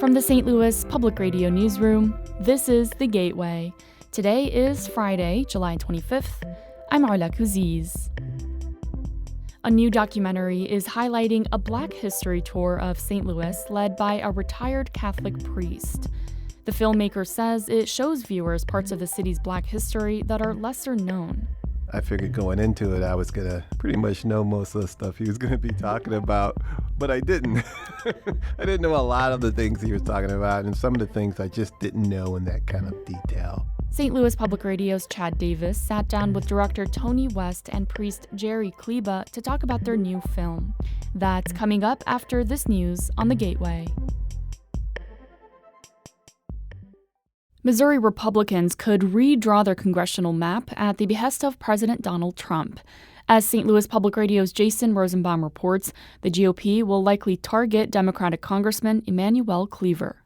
From the St. Louis Public Radio Newsroom, this is The Gateway. Today is Friday, July 25th. I'm Arla Kouziz. A new documentary is highlighting a Black history tour of St. Louis led by a retired Catholic priest. The filmmaker says it shows viewers parts of the city's Black history that are lesser known. I figured going into it, I was going to pretty much know most of the stuff he was going to be talking about, but I didn't. I didn't know a lot of the things he was talking about, and some of the things I just didn't know in that kind of detail. St. Louis Public Radio's Chad Davis sat down with director Tony West and priest Gerry Kleba to talk about their new film. That's coming up after this news on The Gateway. Missouri Republicans could redraw their congressional map at the behest of President Donald Trump. As St. Louis Public Radio's Jason Rosenbaum reports, the GOP will likely target Democratic Congressman Emanuel Cleaver.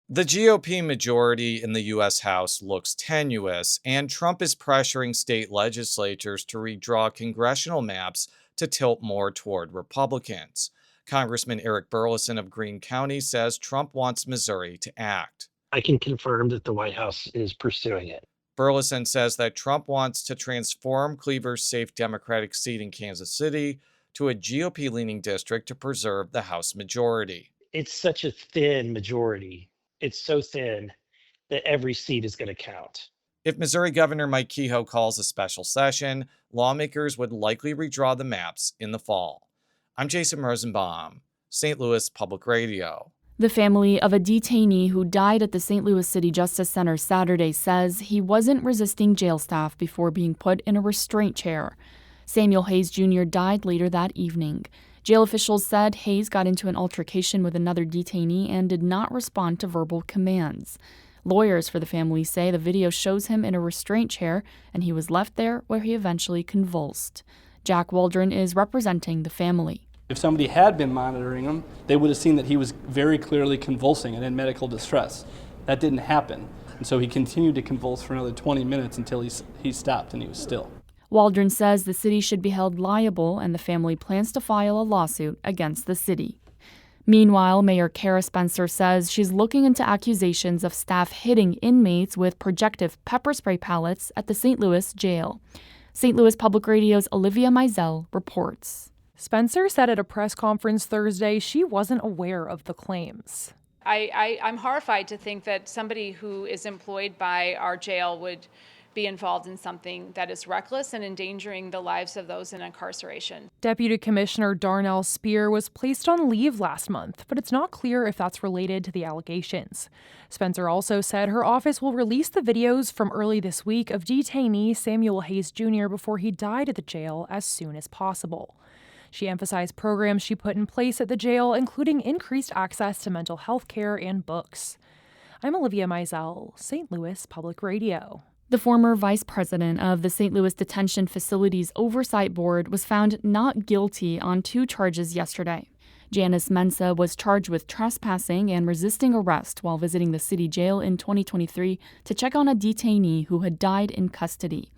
The GOP majority in the U.S. House looks tenuous, and Trump is pressuring state legislatures to redraw congressional maps to tilt more toward Republicans. Congressman Eric Burleson of Greene County says Trump wants Missouri to act. I can confirm that the White House is pursuing it. Burleson says that Trump wants to transform Cleaver's safe Democratic seat in Kansas City to a GOP-leaning district to preserve the House majority. It's such a thin majority. It's so thin that every seat is going to count. If Missouri Governor Mike Kehoe calls a special session, lawmakers would likely redraw the maps in the fall. I'm Jason Rosenbaum, St. Louis Public Radio. The family of a detainee who died at the St. Louis City Justice Center Saturday says he wasn't resisting jail staff before being put in a restraint chair. Samuel Hayes Jr. died later that evening. Jail officials said Hayes got into an altercation with another detainee and did not respond to verbal commands. Lawyers for the family say the video shows him in a restraint chair and he was left there where he eventually convulsed. Jack Waldron is representing the family. If somebody had been monitoring him, they would have seen that he was very clearly convulsing and in medical distress. That didn't happen, and so he continued to convulse for another 20 minutes until he stopped and he was still. Waldron says the city should be held liable, and the family plans to file a lawsuit against the city. Meanwhile, Mayor Kara Spencer says she's looking into accusations of staff hitting inmates with projective pepper spray pellets at the St. Louis jail. St. Louis Public Radio's Olivia Mizell reports. Spencer said at a press conference Thursday she wasn't aware of the claims. I'm horrified to think that somebody who is employed by our jail would be involved in something that is reckless and endangering the lives of those in incarceration. Deputy Commissioner Darnell Spear was placed on leave last month, but it's not clear if that's related to the allegations. Spencer also said her office will release the videos from early this week of detainee Samuel Hayes Jr. before he died at the jail as soon as possible. She emphasized programs she put in place at the jail, including increased access to mental health care and books. I'm Olivia Mizell, St. Louis Public Radio. The former vice president of the St. Louis Detention Facilities Oversight Board was found not guilty on 2 charges yesterday. Janice Mensah was charged with trespassing and resisting arrest while visiting the city jail in 2023 to check on a detainee who had died in custody.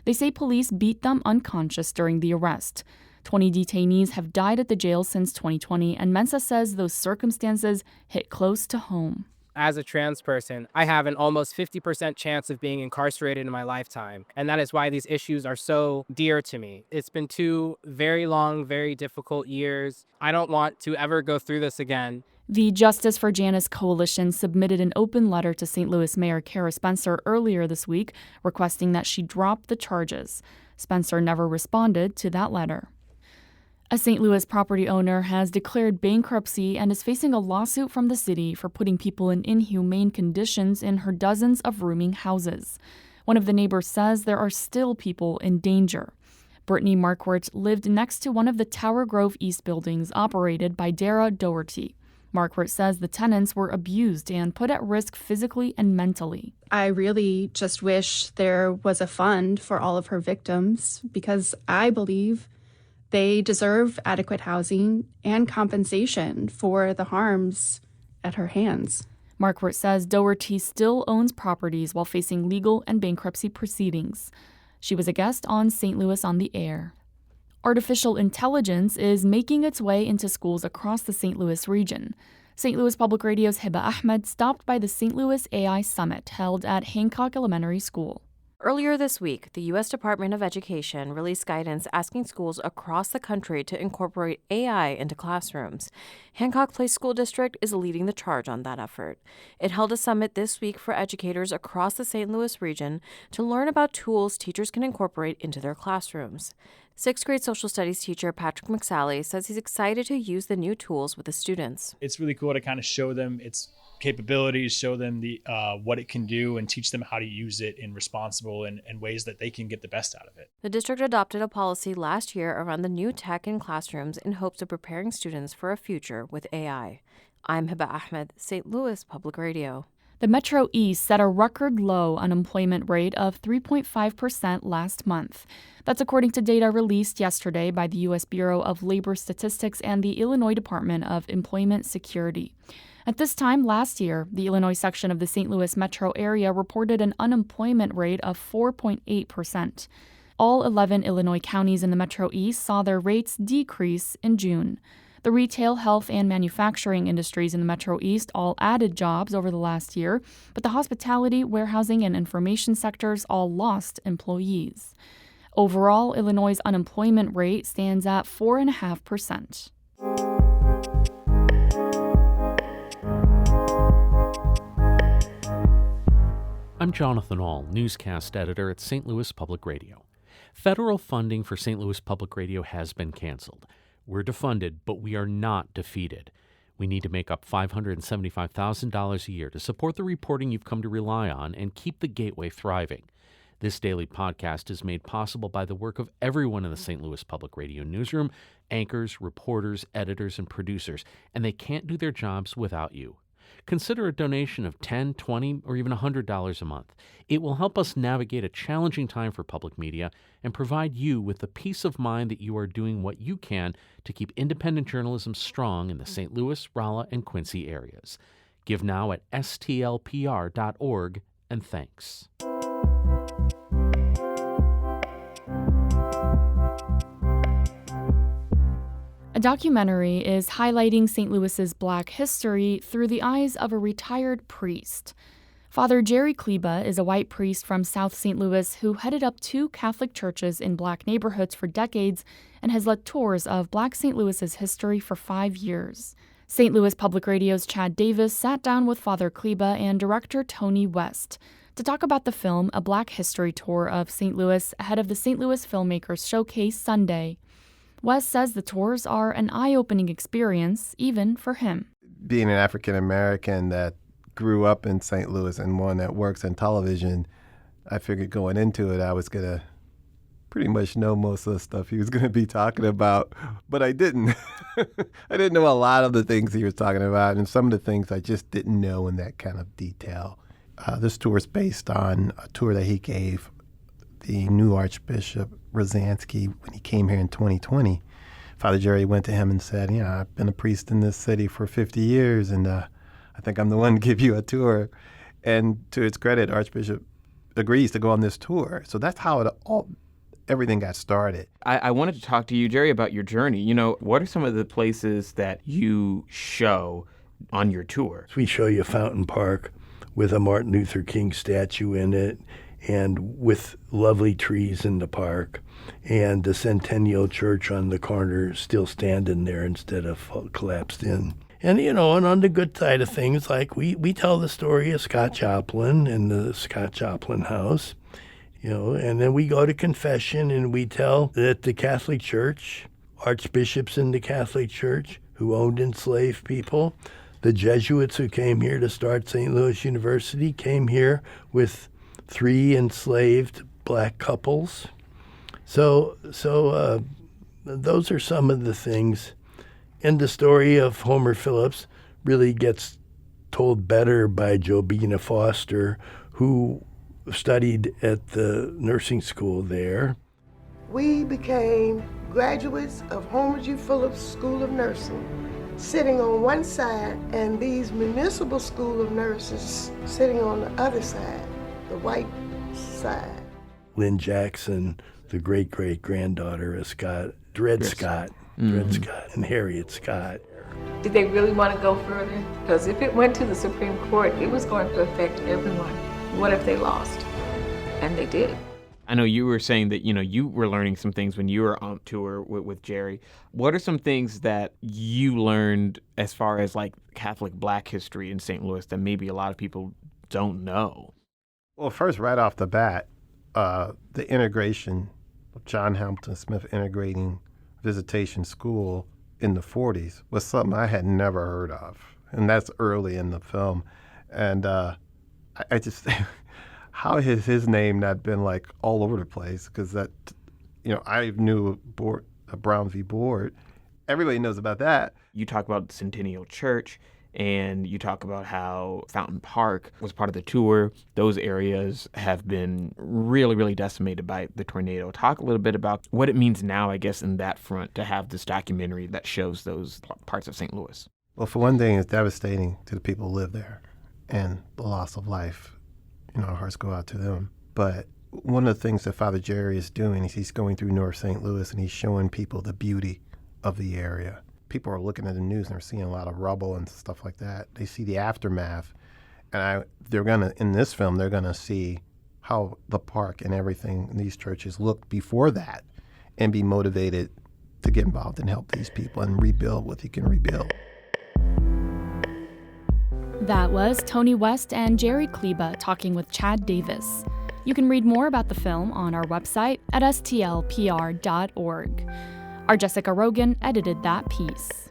They say police beat them unconscious during the arrest. 20 detainees have died at the jail since 2020, and Mensah says those circumstances hit close to home. As a trans person, I have an almost 50% chance of being incarcerated in my lifetime, and that is why these issues are so dear to me. It's been 2 very long, very difficult years. I don't want to ever go through this again. The Justice for Janice Coalition submitted an open letter to St. Louis Mayor Kara Spencer earlier this week, requesting that she drop the charges. Spencer never responded to that letter. A St. Louis property owner has declared bankruptcy and is facing a lawsuit from the city for putting people in inhumane conditions in her dozens of rooming houses. One of the neighbors says there are still people in danger. Brittany Marquardt lived next to one of the Tower Grove East buildings operated by Dara Doherty. Marquardt says the tenants were abused and put at risk physically and mentally. I really just wish there was a fund for all of her victims because I believe they deserve adequate housing and compensation for the harms at her hands. Marquardt says Doherty still owns properties while facing legal and bankruptcy proceedings. She was a guest on St. Louis on the Air. Artificial intelligence is making its way into schools across the St. Louis region. St. Louis Public Radio's Hiba Ahmed stopped by the St. Louis AI Summit held at Hancock Elementary School. Earlier this week, the U.S. Department of Education released guidance asking schools across the country to incorporate AI into classrooms. Hancock Place School District is leading the charge on that effort. It held a summit this week for educators across the St. Louis region to learn about tools teachers can incorporate into their classrooms. Sixth grade social studies teacher Patrick McSally says he's excited to use the new tools with the students. It's really cool to kind of show them its capabilities, show them the what it can do, and teach them how to use it in responsible and ways that they can get the best out of it. The district adopted a policy last year around the new tech in classrooms in hopes of preparing students for a future with AI. I'm Hiba Ahmed, St. Louis Public Radio. The Metro East set a record low unemployment rate of 3.5% last month. That's according to data released yesterday by the U.S. Bureau of Labor Statistics and the Illinois Department of Employment Security. At this time last year, the Illinois section of the St. Louis metro area reported an unemployment rate of 4.8%. All 11 Illinois counties in the Metro East saw their rates decrease in June. The retail, health, and manufacturing industries in the Metro East all added jobs over the last year, but the hospitality, warehousing, and information sectors all lost employees. Overall, Illinois' unemployment rate stands at 4.5%. I'm Jonathan Ahl, newscast editor at St. Louis Public Radio. Federal funding for St. Louis Public Radio has been canceled. We're defunded, but we are not defeated. We need to make up $575,000 a year to support the reporting you've come to rely on and keep the Gateway thriving. This daily podcast is made possible by the work of everyone in the St. Louis Public Radio newsroom, anchors, reporters, editors, and producers, and they can't do their jobs without you. Consider a donation of $10, $20, or even $100 a month. It will help us navigate a challenging time for public media and provide you with the peace of mind that you are doing what you can to keep independent journalism strong in the St. Louis, Rolla, and Quincy areas. Give now at stlpr.org, and thanks. A documentary is highlighting St. Louis's Black history through the eyes of a retired priest. Father Gerry Kleba is a white priest from South St. Louis who headed up 2 Catholic churches in Black neighborhoods for decades and has led tours of Black St. Louis's history for 5 years. St. Louis Public Radio's Chad Davis sat down with Father Kleba and director Tony West to talk about the film A Black History Tour of St. Louis ahead of the St. Louis Filmmakers Showcase Sunday. West says the tours are an eye-opening experience, even for him. Being an African American that grew up in St. Louis and one that works in television, I figured going into it I was going to pretty much know most of the stuff he was going to be talking about, but I didn't. I didn't know a lot of the things he was talking about, and some of the things I just didn't know in that kind of detail. This tour is based on a tour that he gave the new Archbishop Rosansky when he came here in 2020. Father Gerry went to him and said, I've been a priest in this city for 50 years, and I think I'm the one to give you a tour. And to his credit, Archbishop agrees to go on this tour. So that's how everything got started. I wanted to talk to you, Gerry, about your journey. What are some of the places that you show on your tour? We show you Fountain Park with a Martin Luther King statue in it, and with lovely trees in the park, and the Centennial Church on the corner still standing there instead of collapsed in. And, and on the good side of things, like we tell the story of Scott Joplin and the Scott Joplin house, and then we go to confession and we tell that the Catholic Church, archbishops in the Catholic Church who owned enslaved people, the Jesuits who came here to start St. Louis University came here with 3 enslaved Black couples. So those are some of the things. And the story of Homer Phillips really gets told better by Jobina Foster, who studied at the nursing school there. We became graduates of Homer G. Phillips School of Nursing, sitting on one side, and these municipal school of nurses sitting on the other side, the white side. Lynn Jackson, the great-great-granddaughter of Scott, Dred Scott, and Harriet Scott. Did they really want to go further? Because if it went to the Supreme Court, it was going to affect everyone. What if they lost? And they did. I know you were saying that, you were learning some things when you were on tour with Gerry. What are some things that you learned as far as like Catholic Black history in St. Louis that maybe a lot of people don't know? Well, first, right off the bat, the integration of John Hamilton Smith integrating Visitation School in the 40s was something I had never heard of. And that's early in the film. And I just... How has his name not been like all over the place? Because that, I knew Brown v. Board. Everybody knows about that. You talk about Centennial Church, and you talk about how Fountain Park was part of the tour. Those areas have been really, really decimated by the tornado. Talk a little bit about what it means now, I guess, in that front to have this documentary that shows those parts of St. Louis. Well, for one thing, it's devastating to the people who live there and the loss of life. Our hearts go out to them. But one of the things that Father Gerry is doing is he's going through North St. Louis and he's showing people the beauty of the area. People are looking at the news and they're seeing a lot of rubble and stuff like that. They see the aftermath. And in this film, they're going to see how the park and everything in these churches looked before that and be motivated to get involved and help these people and rebuild what they can rebuild. That was Tony West and Gerry Kleba talking with Chad Davis. You can read more about the film on our website at stlpr.org. Our Jessica Rogan edited that piece.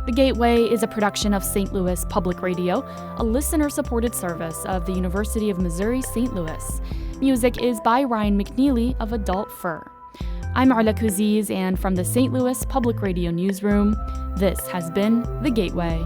The Gateway is a production of St. Louis Public Radio, a listener-supported service of the University of Missouri St. Louis. Music is by Ryan McNeely of Adult Fur. I'm Arla Kuziz, and from the St. Louis Public Radio newsroom, this has been The Gateway.